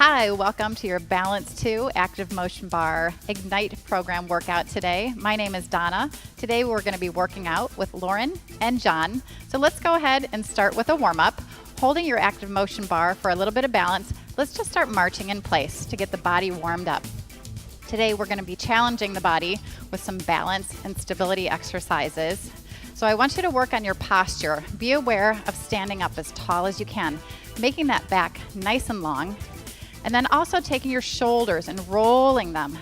Hi, welcome to your Balance 2 ActivMotion Bar Ignite program workout today. My name is Donna. Today we're going to be working out with Lauren and John. So let's go ahead and start with a warm-up. Holding your ActivMotion Bar for a little bit of balance, let's just start marching in place to get the body warmed up. Today we're going to be challenging the body with some balance and stability exercises. So I want you to work on your posture. Be aware of standing up as tall as you can, making that back nice and long. And then also taking your shoulders and rolling them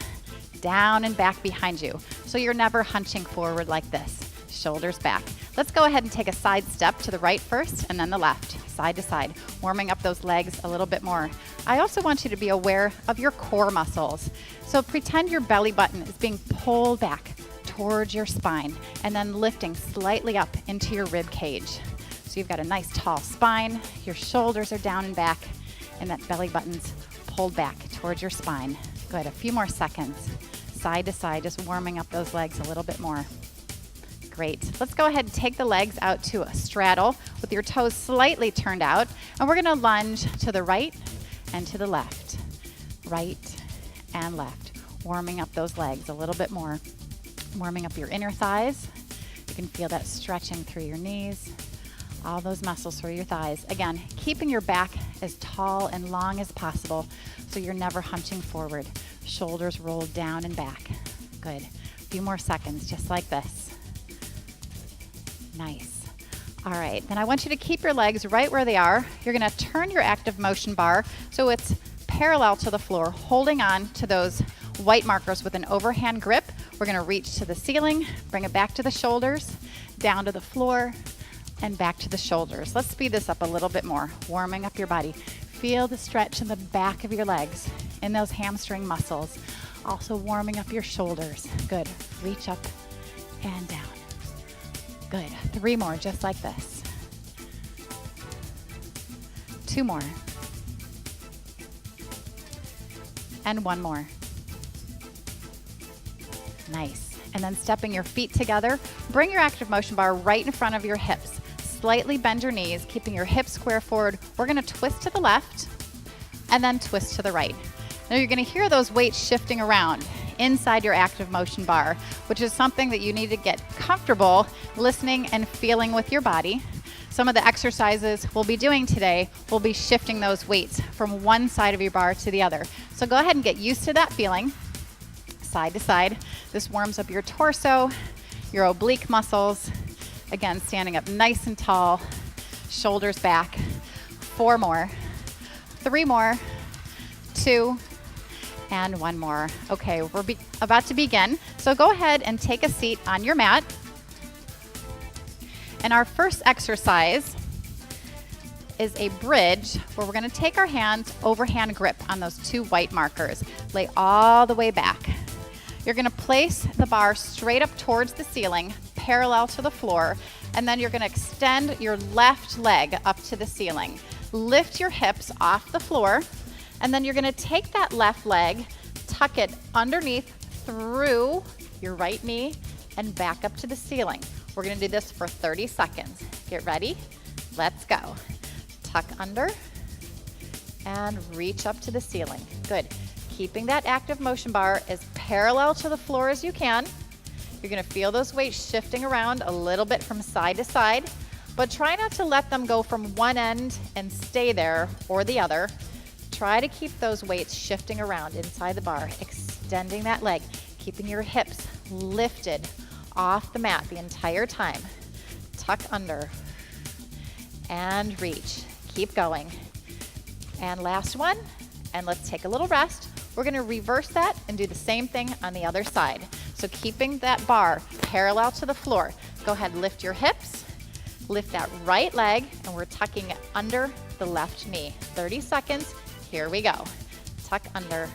down and back behind you. So you're never hunching forward like this. Shoulders back. Let's go ahead and take a side step to the right first and then the left, side to side, warming up those legs a little bit more. I also want you to be aware of your core muscles. So pretend your belly button is being pulled back towards your spine and then lifting slightly up into your rib cage. So you've got a nice tall spine, your shoulders are down and back, and that belly button's pulled back towards your spine. Good, a few more seconds. Side to side, just warming up those legs a little bit more. Great. Let's go ahead and take the legs out to a straddle with your toes slightly turned out. And we're gonna lunge to the right and to the left. Right and left. Warming up those legs a little bit more. Warming up your inner thighs. You can feel that stretching through your knees. All those muscles through your thighs. Again, keeping your back as tall and long as possible so you're never hunching forward. Shoulders rolled down and back. Good. A few more seconds, just like this. Nice. All right, then I want you to keep your legs right where they are. You're gonna turn your ActivMotion bar so it's parallel to the floor, holding on to those white markers with an overhand grip. We're gonna reach to the ceiling, bring it back to the shoulders, down to the floor, and back to the shoulders. Let's speed this up a little bit more, warming up your body. Feel the stretch in the back of your legs, in those hamstring muscles. Also warming up your shoulders. Good, reach up and down. Good, 3 more, just like this. 2 more. And 1 more. Nice. And then stepping your feet together, bring your ActivMotion bar right in front of your hips. Slightly bend your knees, keeping your hips square forward. We're gonna twist to the left and then twist to the right. Now you're gonna hear those weights shifting around inside your ActivMotion bar, which is something that you need to get comfortable listening and feeling with your body. Some of the exercises we'll be doing today will be shifting those weights from one side of your bar to the other. So go ahead and get used to that feeling, side to side. This warms up your torso, your oblique muscles. Again, standing up nice and tall, shoulders back. 4 more, 3 more, 2, and 1 more. Okay, we're about to begin. So go ahead and take a seat on your mat. And our first exercise is a bridge where we're gonna take our hands overhand grip on those 2 white markers. Lay all the way back. You're gonna place the bar straight up towards the ceiling, parallel to the floor, and then you're gonna extend your left leg up to the ceiling. Lift your hips off the floor, and then you're gonna take that left leg, tuck it underneath through your right knee, and back up to the ceiling. We're gonna do this for 30 seconds. Get ready, let's go. Tuck under, and reach up to the ceiling. Good. Keeping that ActivMotion bar as parallel to the floor as you can. You're gonna feel those weights shifting around a little bit from side to side, but try not to let them go from one end and stay there or the other. Try to keep those weights shifting around inside the bar, extending that leg, keeping your hips lifted off the mat the entire time. Tuck under and reach. Keep going. And last one, and let's take a little rest. We're gonna reverse that and do the same thing on the other side. So keeping that bar parallel to the floor. Go ahead, lift your hips, lift that right leg, and we're tucking it under the left knee. 30 seconds, here we go. Tuck under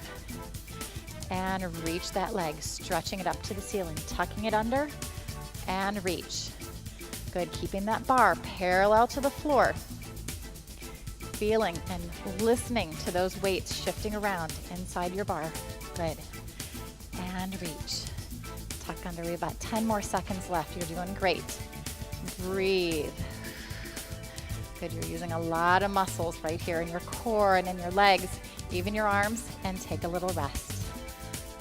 and reach that leg, stretching it up to the ceiling, tucking it under and reach. Good, keeping that bar parallel to the floor. Feeling and listening to those weights shifting around inside your bar. Good. And reach. Tuck under. We have about 10 more seconds left. You're doing great. Breathe. Good, you're using a lot of muscles right here in your core and in your legs, even your arms, and take a little rest.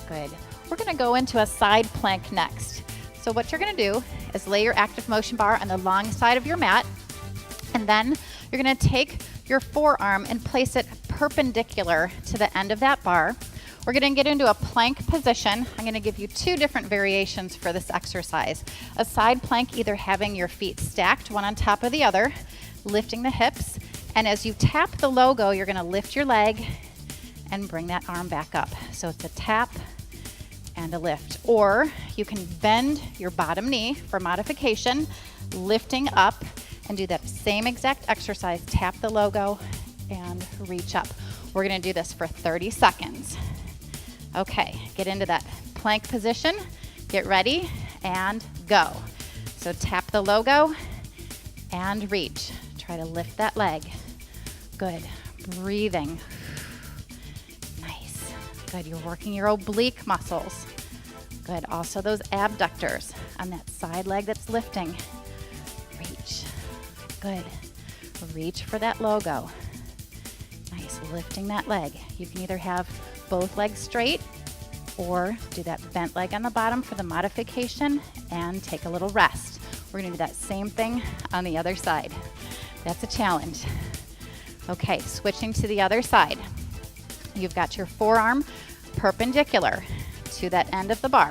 Good. We're gonna go into a side plank next. So what you're gonna do is lay your ActivMotion bar on the long side of your mat, and then you're gonna take your forearm and place it perpendicular to the end of that bar. We're gonna get into a plank position. I'm gonna give you two different variations for this exercise. A side plank, either having your feet stacked one on top of the other, lifting the hips, and as you tap the logo, you're gonna lift your leg and bring that arm back up. So it's a tap and a lift. Or you can bend your bottom knee for modification, lifting up, and do that same exact exercise. Tap the logo and reach up. We're gonna do this for 30 seconds. Okay, get into that plank position, get ready, and go. So tap the logo and reach. Try to lift that leg. Good, breathing. Nice, good, you're working your oblique muscles. Good, also those abductors on that side leg that's lifting. Reach, good. Reach for that logo. Nice, lifting that leg. You can either have both legs straight or do that bent leg on the bottom for the modification and take a little rest. We're gonna do that same thing on the other side. That's a challenge. Okay, switching to the other side. You've got your forearm perpendicular to that end of the bar.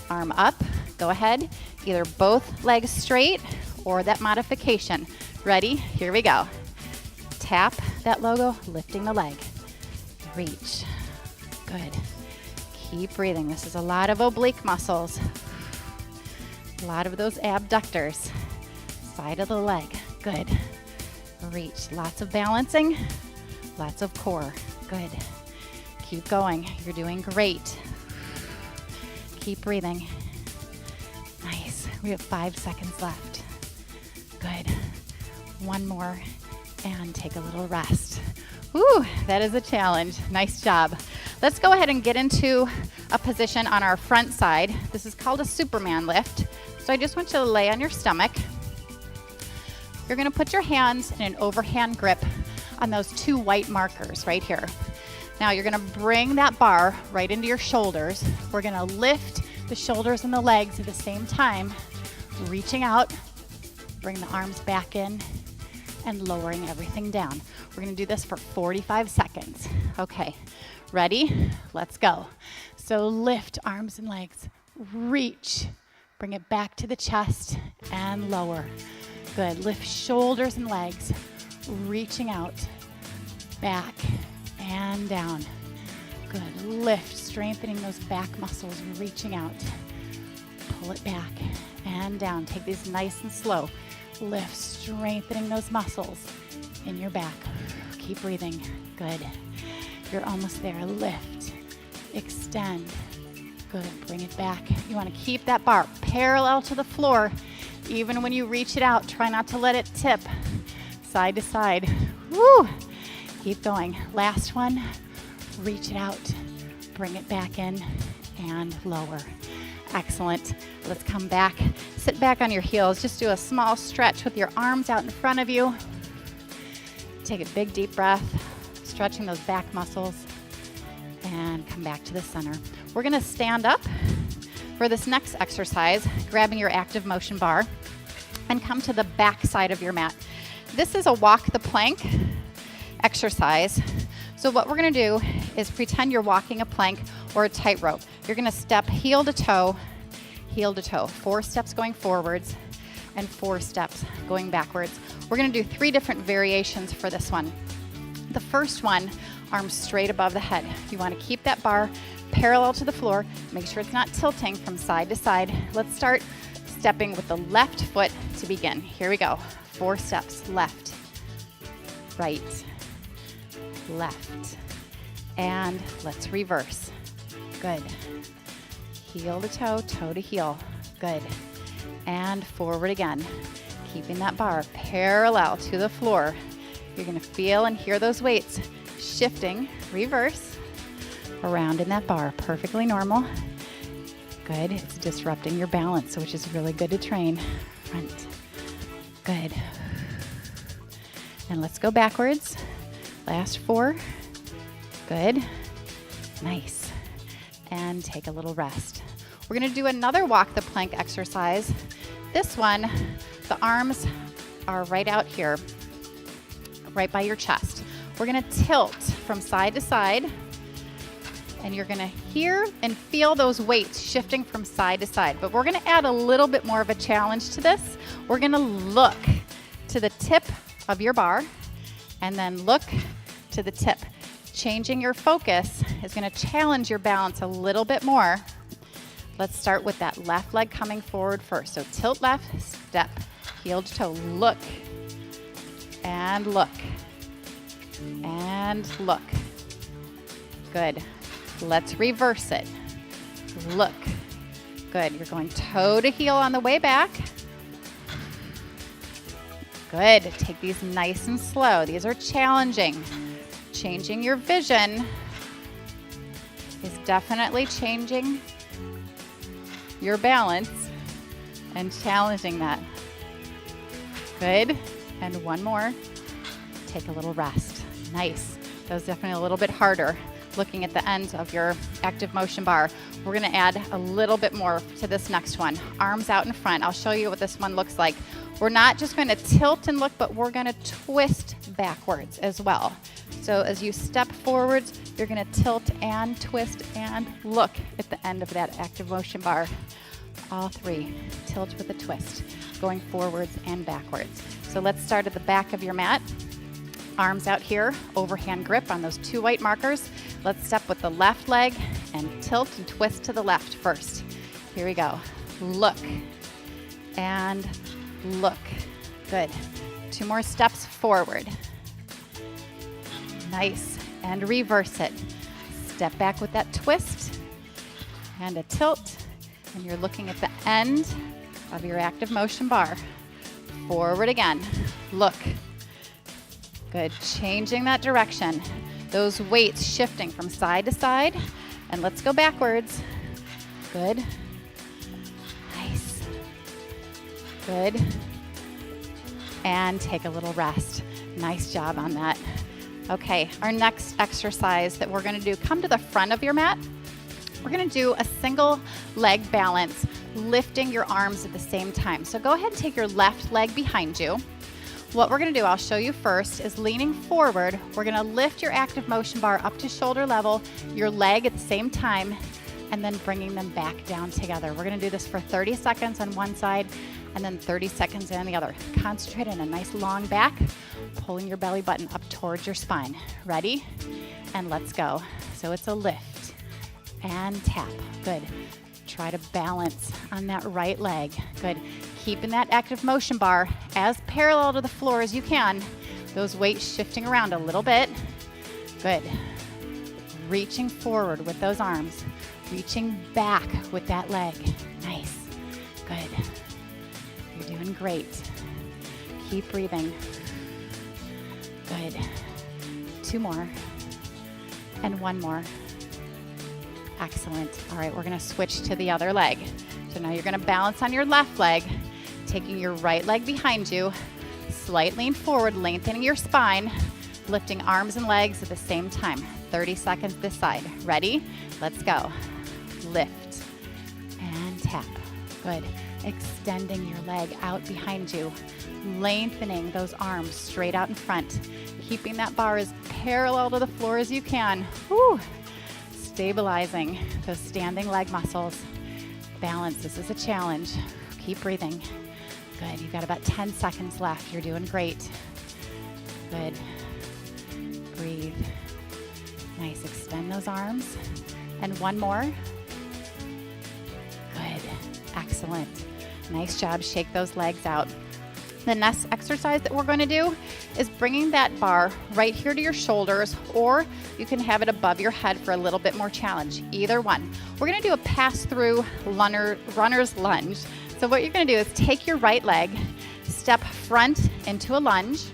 Arm up, go ahead, either both legs straight or that modification. Ready? Here we go. Tap that logo, lifting the leg. Reach. Good. Keep breathing. This is a lot of oblique muscles. A lot of those abductors. Side of the leg. Good. Reach. Lots of balancing. Lots of core. Good. Keep going. You're doing great. Keep breathing. Nice. We have 5 seconds left. Good. One more and take a little rest. Woo, that is a challenge. Nice job. Let's go ahead and get into a position on our front side. This is called a Superman lift. So I just want you to lay on your stomach. You're gonna put your hands in an overhand grip on those 2 white markers right here. Now you're gonna bring that bar right into your shoulders. We're gonna lift the shoulders and the legs at the same time, reaching out, bring the arms back in, and lowering everything down. We're gonna do this for 45 seconds. Okay, ready? Let's go. So lift arms and legs, reach, bring it back to the chest and lower. Good, lift shoulders and legs, reaching out, back and down. Good, lift, strengthening those back muscles, reaching out. Pull it back and down. Take these nice and slow. Lift, strengthening those muscles in your back. Keep breathing. Good. You're almost there. Lift, extend. Good. Bring it back. You want to keep that bar parallel to the floor. Even when you reach it out, try not to let it tip side to side. Woo! Keep going. Last one. Reach it out. Bring it back in and lower. Excellent. Let's come back. Sit back on your heels. Just do a small stretch with your arms out in front of you. Take a big deep breath, stretching those back muscles, and come back to the center. We're gonna stand up for this next exercise, grabbing your ActivMotion bar, and come to the back side of your mat. This is a walk the plank exercise. So what we're gonna do is pretend you're walking a plank or a tightrope. You're gonna step heel to toe, 4 steps going forwards and 4 steps going backwards. We're gonna do 3 different variations for this one. The first one, arms straight above the head. You wanna keep that bar parallel to the floor. Make sure it's not tilting from side to side. Let's start stepping with the left foot to begin. Here we go. 4 steps, left, right, left, and let's reverse. Good. Heel to toe, toe to heel. Good. And forward again. Keeping that bar parallel to the floor. You're gonna feel and hear those weights shifting, reverse, around in that bar. Perfectly normal. Good. It's disrupting your balance, which is really good to train. Front. Good. And let's go backwards. Last 4. Good. Nice. And take a little rest. We're going to do another walk the plank exercise. This one, the arms are right out here, right by your chest. We're going to tilt from side to side, and you're going to hear and feel those weights shifting from side to side. But we're going to add a little bit more of a challenge to this. We're going to look to the tip of your bar and then look to the tip. Changing your focus is going to challenge your balance a little bit more. Let's start with that left leg coming forward first. So tilt left, step, heel to toe, look, and look, and look. Good. Let's reverse it. Look. Good. You're going toe to heel on the way back. Good. Take these nice and slow. These are challenging. Changing your vision is definitely changing your balance and challenging that. Good. And one more. Take a little rest. Nice. That was definitely a little bit harder. Looking at the end of your ActivMotion bar, we're going to add a little bit more to this next one. Arms out in front. I'll show you what this one looks like. We're not just going to tilt and look, but we're going to twist backwards as well. So as you step forwards, you're going to tilt and twist and look at the end of that ActivMotion bar. All 3. Tilt with a twist, going forwards and backwards. So let's start at the back of your mat. Arms out here, overhand grip on those 2 white markers. Let's step with the left leg and tilt and twist to the left first. Here we go. Look and look. Good. 2 more steps forward. Nice. And reverse it. Step back with that twist and a tilt. And you're looking at the end of your ActivMotion bar. Forward again. Look. Good. Changing that direction. Those weights shifting from side to side. And let's go backwards. Good. Nice. Good. And take a little rest. Nice job on that. Okay, our next exercise that we're going to do, come to the front of your mat. We're going to do a single leg balance, lifting your arms at the same time. So go ahead and take your left leg behind you. What we're going to do, I'll show you first, is leaning forward. We're going to lift your ActivMotion bar up to shoulder level, your leg at the same time, and then bringing them back down together. We're going to do this for 30 seconds on one side and then 30 seconds on the other. Concentrate on a nice long back, pulling your belly button up towards your spine. Ready? And let's go. So it's a lift and tap. Good. Try to balance on that right leg. Good. Keeping that ActivMotion bar as parallel to the floor as you can. Those weights shifting around a little bit. Good. Reaching forward with those arms. Reaching back with that leg. Nice. Good. You're doing great. Keep breathing. Good. 2 more. And 1 more. Excellent. All right, we're going to switch to the other leg. So now you're going to balance on your left leg, taking your right leg behind you, slight lean forward, lengthening your spine, lifting arms and legs at the same time. 30 seconds this side. Ready? Let's go. Lift and tap. Good. Extending your leg out behind you, lengthening those arms straight out in front, keeping that bar as parallel to the floor as you can. Woo. Stabilizing those standing leg muscles. Balance. This is a challenge. Keep breathing. Good. You've got about 10 seconds left. You're doing great. Good. Breathe. Nice. Extend those arms. And 1 more. Good. Excellent. Nice job. Shake those legs out. The next exercise that we're going to do is bringing that bar right here to your shoulders, or you can have it above your head for a little bit more challenge. Either one. We're going to do a pass-through runner's lunge. So what you're going to do is take your right leg, step front into a lunge,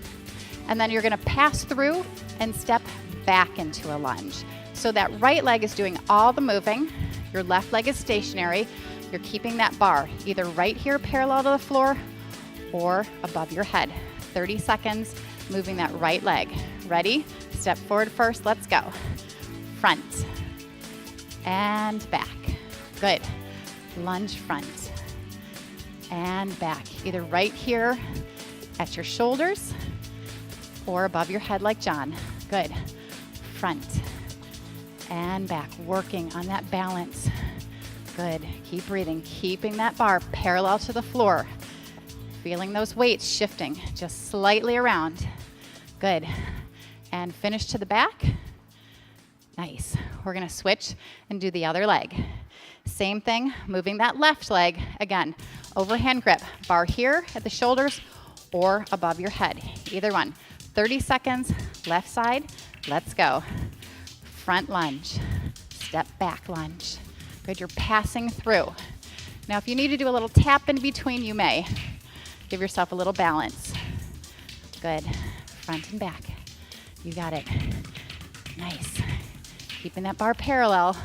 and then you're going to pass through and step back into a lunge. So that right leg is doing all the moving. Your left leg is stationary. You're keeping that bar either right here parallel to the floor or above your head. 30 seconds. moving that right leg. Ready? Step forward first, let's go. Front and back. Good. Lunge front and back. Either right here at your shoulders or above your head like John. Good. Front and back, working on that balance. Good. Keep breathing, keeping that bar parallel to the floor. Feeling those weights shifting just slightly around. Good. And finish to the back. Nice. We're going to switch and do the other leg. Same thing, moving that left leg. Again, overhand grip. Bar here at the shoulders or above your head. Either one. 30 seconds, left side. Let's go. Front lunge. Step back lunge. Good, you're passing through. Now, if you need to do a little tap in between, you may. Give yourself a little balance. Good. Front and back. You got it. Nice. Keeping that bar parallel.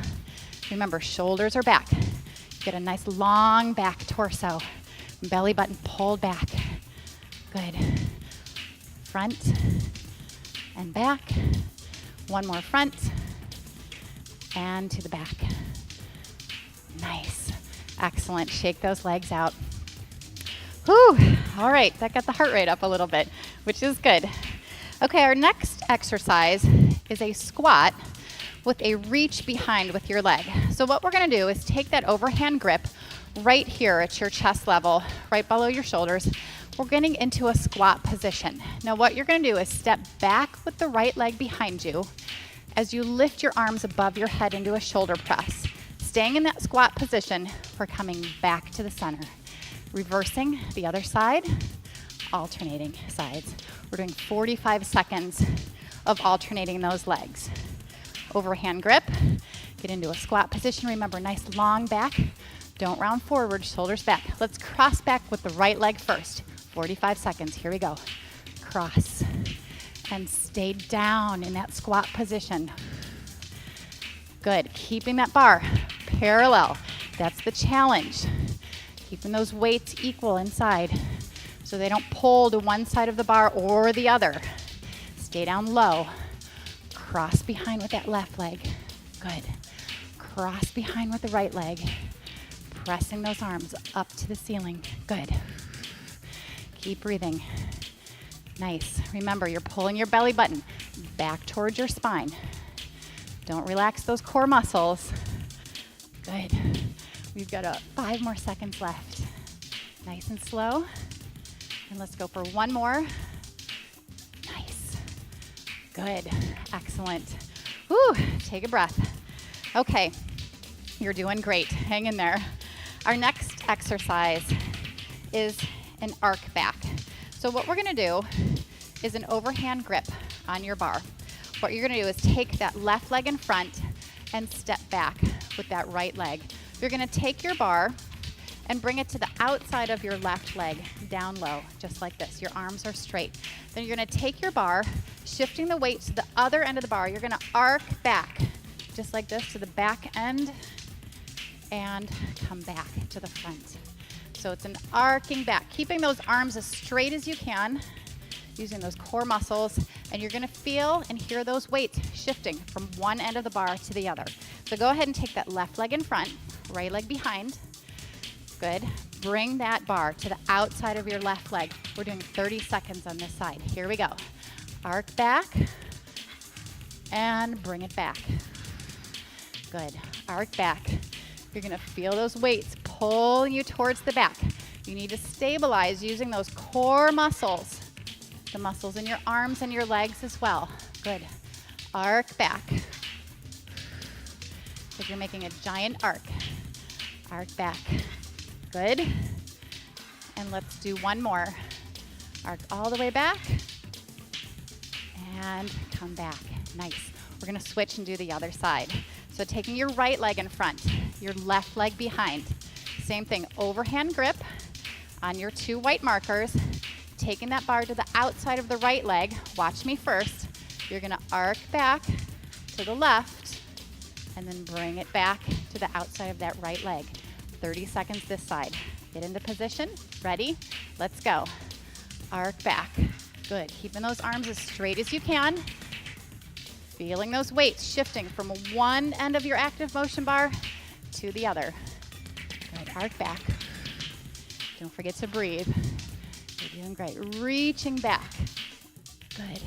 Remember, shoulders are back. Get a nice long back torso. Belly button pulled back. Good. Front and back. One more front and to the back. Nice. Excellent. Shake those legs out. Whew. All right, that got the heart rate up a little bit, which is good. Okay, our next exercise is a squat with a reach behind with your leg. So what we're gonna do is take that overhand grip right here at your chest level, right below your shoulders. We're getting into a squat position. Now what you're gonna do is step back with the right leg behind you as you lift your arms above your head into a shoulder press. Staying in that squat position, we're coming back to the center. Reversing the other side, alternating sides. We're doing 45 seconds of alternating those legs. Overhand grip, get into a squat position. Remember, nice long back. Don't round forward, shoulders back. Let's cross back with the right leg first. 45 seconds, here we go. Cross and stay down in that squat position. Good, keeping that bar parallel. That's the challenge. Keeping those weights equal inside so they don't pull to one side of the bar or the other. Stay down low. Cross behind with that left leg. Good. Cross behind with the right leg. Pressing those arms up to the ceiling. Good. Keep breathing. Nice. Remember, you're pulling your belly button back towards your spine. Don't relax those core muscles. Good. We've got 5 more seconds left. Nice and slow. And let's go for one more. Nice. Good. Excellent. Whew. Take a breath. Okay. You're doing great. Hang in there. Our next exercise is an arc back. So what we're going to do is an overhand grip on your bar. What you're going to do is take that left leg in front and step back with that right leg. You're going to take your bar and bring it to the outside of your left leg, down low, just like this. Your arms are straight. Then you're going to take your bar, shifting the weight to the other end of the bar. You're going to arc back, just like this, to the back end, and come back to the front. So it's an arcing back, keeping those arms as straight as you can, using those core muscles, and you're going to feel and hear those weights shifting from one end of the bar to the other. So go ahead and take that left leg in front, right leg behind. Good. Bring that bar to the outside of your left leg. We're doing 30 seconds on this side. Here we go. Arc back and bring it back. Good. Arc back. You're going to feel those weights pulling you towards the back. You need to stabilize using those core muscles, the muscles in your arms and your legs as well. Good. Arc back. Because you're making a giant arc. Arc back. Good. And let's do one more. Arc all the way back. And come back. Nice. We're going to switch and do the other side. So taking your right leg in front, your left leg behind. Same thing, overhand grip on your 2 white markers. Taking that bar to the outside of the right leg. Watch me first. You're going to arc back to the left and then bring it back to the outside of that right leg. 30 seconds this side. Get into position. Ready? Let's go. Arc back. Good, keeping those arms as straight as you can. Feeling those weights shifting from one end of your active motion bar to the other. Good, arc back. Don't forget to breathe. You're doing great. Reaching back. Good.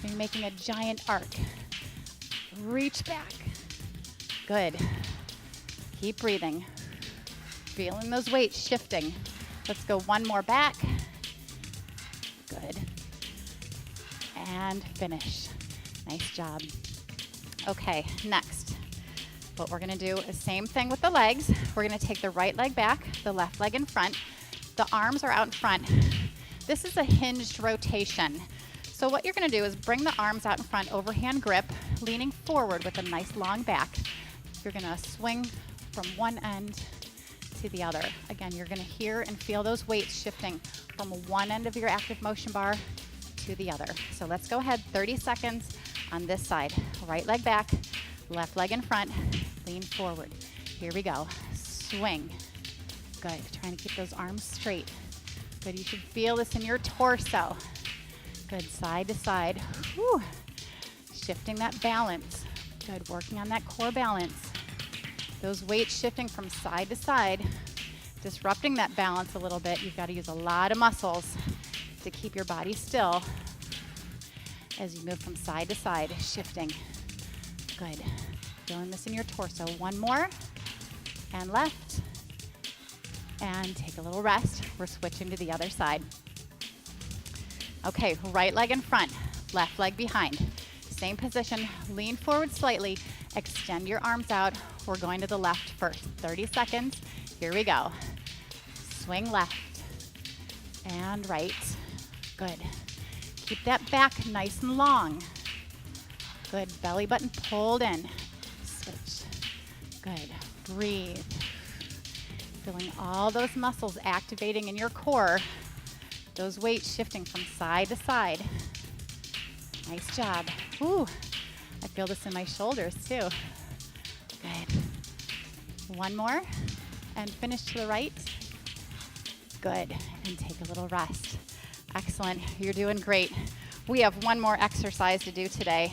You're making a giant arc. Reach back. Good. Keep breathing. Feeling those weights shifting. Let's go one more back. Good. And finish. Nice job. Okay, next. What we're gonna do is same thing with the legs. We're gonna take the right leg back, the left leg in front. The arms are out in front. This is a hinged rotation. So what you're gonna do is bring the arms out in front, overhand grip, leaning forward with a nice long back. You're gonna swing from one end to the other. Again, you're gonna hear and feel those weights shifting from one end of your active motion bar to the other. So let's go ahead, 30 seconds on this side. Right leg back, left leg in front, lean forward. Here we go, swing. Good, trying to keep those arms straight. Good, you should feel this in your torso. Good, side to side. Whew. Shifting that balance. Good, working on that core balance. Those weights shifting from side to side, disrupting that balance a little bit. You've got to use a lot of muscles to keep your body still as you move from side to side, shifting. Good, feeling this in your torso. One more, and left. And take a little rest. We're switching to the other side. Okay, right leg in front, left leg behind. Same position, lean forward slightly, extend your arms out. We're going to the left first. 30 seconds, here we go. Swing left and right. Good. Keep that back nice and long. Good, belly button pulled in. Switch. Good, breathe. Feeling all those muscles activating in your core. Those weights shifting from side to side. Nice job. Ooh, I feel this in my shoulders too. Good. One more, and finish to the right. Good, and take a little rest. Excellent, you're doing great. We have one more exercise to do today.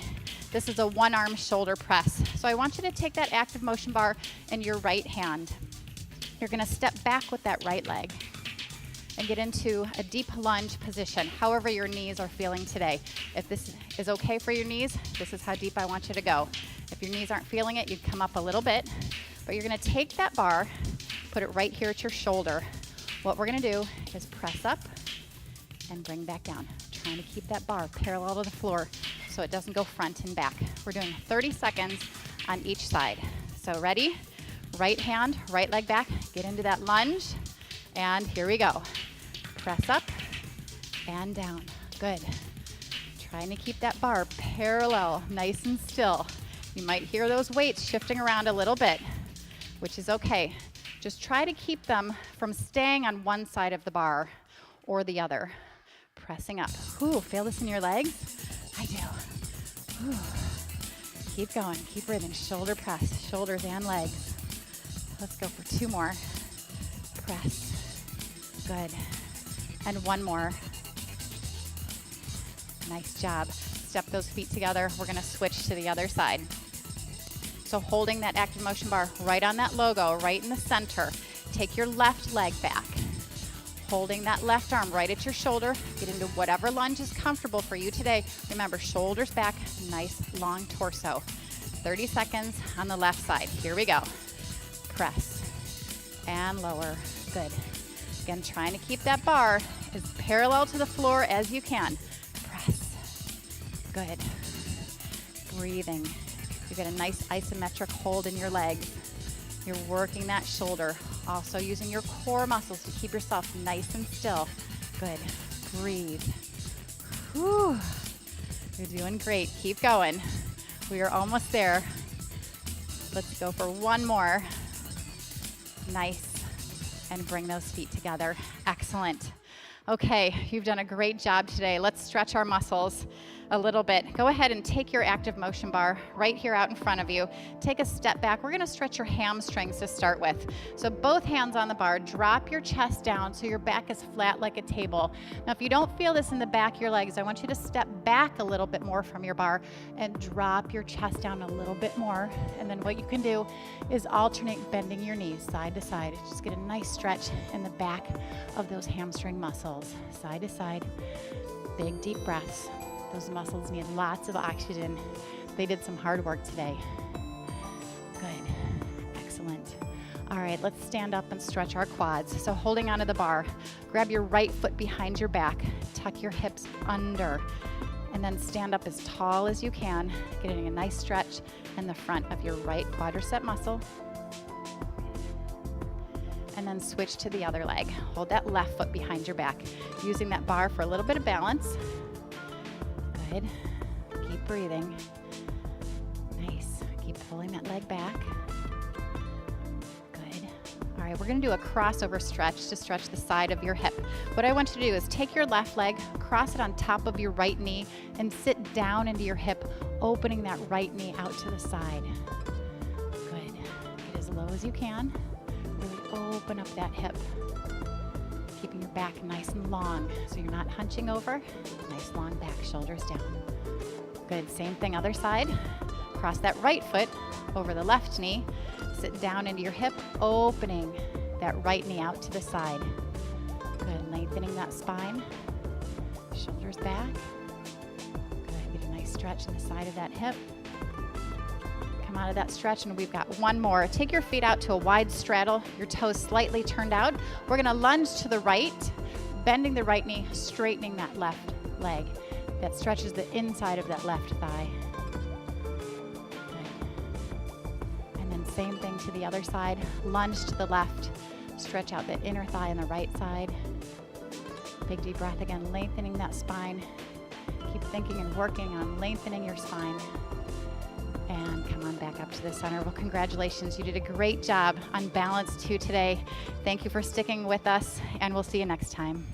This is a one-arm shoulder press. So I want you to take that active motion bar in your right hand. You're gonna step back with that right leg and get into a deep lunge position, however your knees are feeling today. If this is okay for your knees, this is how deep I want you to go. If your knees aren't feeling it, you'd come up a little bit, but you're gonna take that bar, put it right here at your shoulder. What we're gonna do is press up and bring back down, trying to keep that bar parallel to the floor so it doesn't go front and back. We're doing 30 seconds on each side. So ready? Right hand, right leg back, get into that lunge, and here we go. Press up and down. Good. Trying to keep that bar parallel, nice and still. You might hear those weights shifting around a little bit, which is okay. Just try to keep them from staying on one side of the bar or the other. Pressing up. Ooh, feel this in your legs? I do. Ooh. Keep going, keep breathing. Shoulder press, shoulders and legs. Let's go for two more. Press. Good. And one more. Nice job. Step those feet together. We're gonna switch to the other side. So holding that active motion bar right on that logo, right in the center. Take your left leg back. Holding that left arm right at your shoulder. Get into whatever lunge is comfortable for you today. Remember, shoulders back, nice long torso. 30 seconds on the left side. Here we go. Press and lower. Good. Again, trying to keep that bar as parallel to the floor as you can. Press. Good. Breathing. You get a nice isometric hold in your legs. You're working that shoulder. Also using your core muscles to keep yourself nice and still. Good. Breathe. Whew. You're doing great. Keep going. We are almost there. Let's go for one more. Nice. And bring those feet together. Excellent. Okay, you've done a great job today. Let's stretch our muscles. a little bit. Go ahead and take your ActivMotion bar right here out in front of you. Take a step back. We're gonna stretch your hamstrings to start with. So both hands on the bar, drop your chest down so your back is flat like a table. Now, if you don't feel this in the back of your legs, I want you to step back a little bit more from your bar and drop your chest down a little bit more. And then what you can do is alternate bending your knees side to side. Just get a nice stretch in the back of those hamstring muscles, side to side. Big deep breaths. Those muscles need lots of oxygen. They did some hard work today. Good, excellent. All right, let's stand up and stretch our quads. So holding onto the bar, grab your right foot behind your back, tuck your hips under, and then stand up as tall as you can, getting a nice stretch in the front of your right quadricep muscle. And then switch to the other leg. Hold that left foot behind your back, using that bar for a little bit of balance. Good. Keep breathing. Nice. Keep pulling that leg back. Good. All right, we're gonna do a crossover stretch to stretch the side of your hip. What I want you to do is take your left leg, cross it on top of your right knee, and sit down into your hip, opening that right knee out to the side. Good. Get as low as you can. Really open up that hip, keeping your back nice and long so you're not hunching over. Nice long back, shoulders down. Good, same thing other side. Cross that right foot over the left knee, sit down into your hip, opening that right knee out to the side. Good, lengthening that spine, shoulders back. Good, get a nice stretch in the side of that hip. Come out of that stretch, and we've got one more. Take your feet out to a wide straddle, your toes slightly turned out. We're gonna lunge to the right, bending the right knee, straightening that left leg. That stretches the inside of that left thigh. Good. And then same thing to the other side. Lunge to the left, stretch out the inner thigh on the right side. Big deep breath again, lengthening that spine. Keep thinking and working on lengthening your spine. And come on back up to the center. Well, congratulations. You did a great job on balance 2 today. Thank you for sticking with us, and we'll see you next time.